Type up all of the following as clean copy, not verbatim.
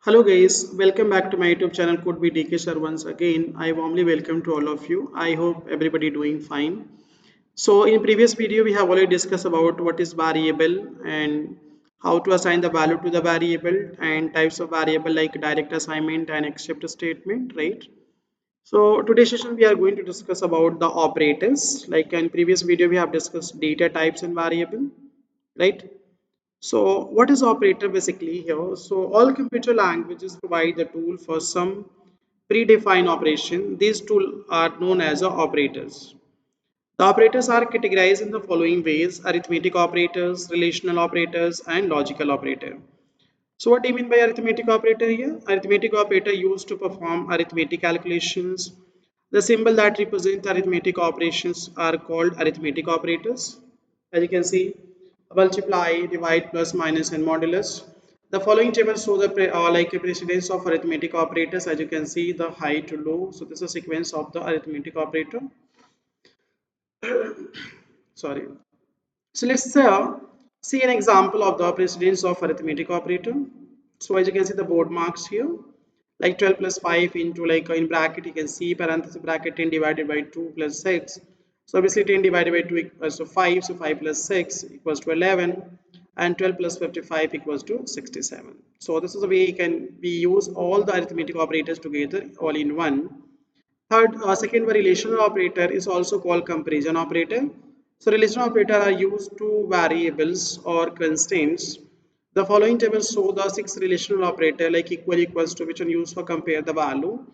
Hello guys, welcome back to my YouTube channel Could Be DK Sir once again. I warmly welcome to all of you. I hope everybody doing fine. So in previous video we have already discussed about what is variable and how to assign the value to the variable and types of variable like direct assignment and except statement, right? So today's session we are going to discuss about the operators. Like in previous video we have discussed data types and variable, right? So what is operator basically here? So all computer languages provide the tool for some predefined operation. These tools are known as operators. The operators are categorized in the following ways: arithmetic operators, relational operators, and logical operator. So what do you mean by arithmetic operator here? Arithmetic operator used to perform arithmetic calculations. The symbol that represent arithmetic operations are called arithmetic operators. As you can see, multiply, divide, plus, minus, and modulus. The following table show the like a precedence of arithmetic operators. As you can see, the high to low. So this is a sequence of the arithmetic operator. Sorry. So let's see an example of the precedence of arithmetic operator. So as you can see the board marks here, like 12 plus 5 into like in bracket you can see parenthesis bracket 10 divided by 2 plus 6. So obviously 10 divided by 2 equals to 5, so 5 plus 6 equals to 11 and 12 plus 55 equals to 67. So this is the way we use all the arithmetic operators together all in one. Third, second one, relational operator is also called comparison operator. So relational operator are used to variables or constraints. The following table show the six relational operator like equal equals to which one used for compare the value,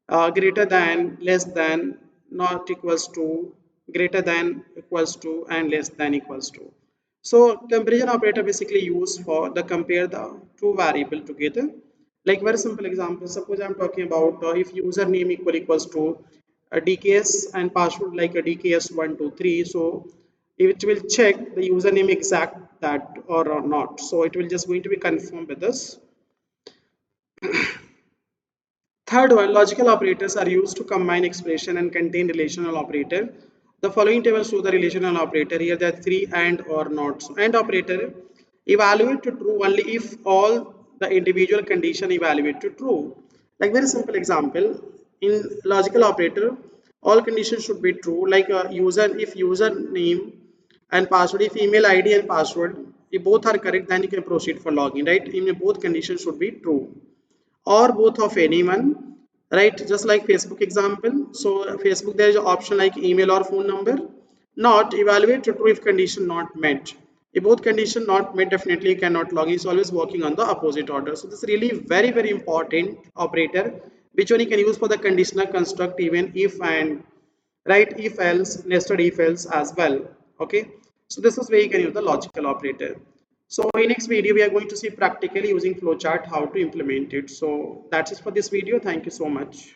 greater than, less than, not equals to, greater than, equals to, and less than equals to. So comparison operator basically used for the compare the two variable together. Like very simple example, suppose I'm talking about if username equals to a dks and password like a dks123. So it will check the username exact that or not. So it will just going to be confirmed with this. Third one, logical operators are used to combine expression and contain relational operator. The following table show the relational operator. Here there are three and or not. So and operator evaluate to true only if all the individual condition evaluate to true. Like very simple example, in logical operator, all conditions should be true. Like if username and password, if email ID and password, if both are correct, then you can proceed for login. Right? In both conditions should be true or both of anyone, right? Just like Facebook example. So Facebook there is an option like email or phone number. Not evaluate to true if condition not met. If both condition not met, definitely you cannot log. Is always working on the opposite order. So this is really very important operator which one you can use for the conditional construct, even if and right, if else, nested if else as well. Okay, so this is where you can use the logical operator. So in next video we are going to see practically using flowchart how to implement it. So that's it for this video. Thank you so much.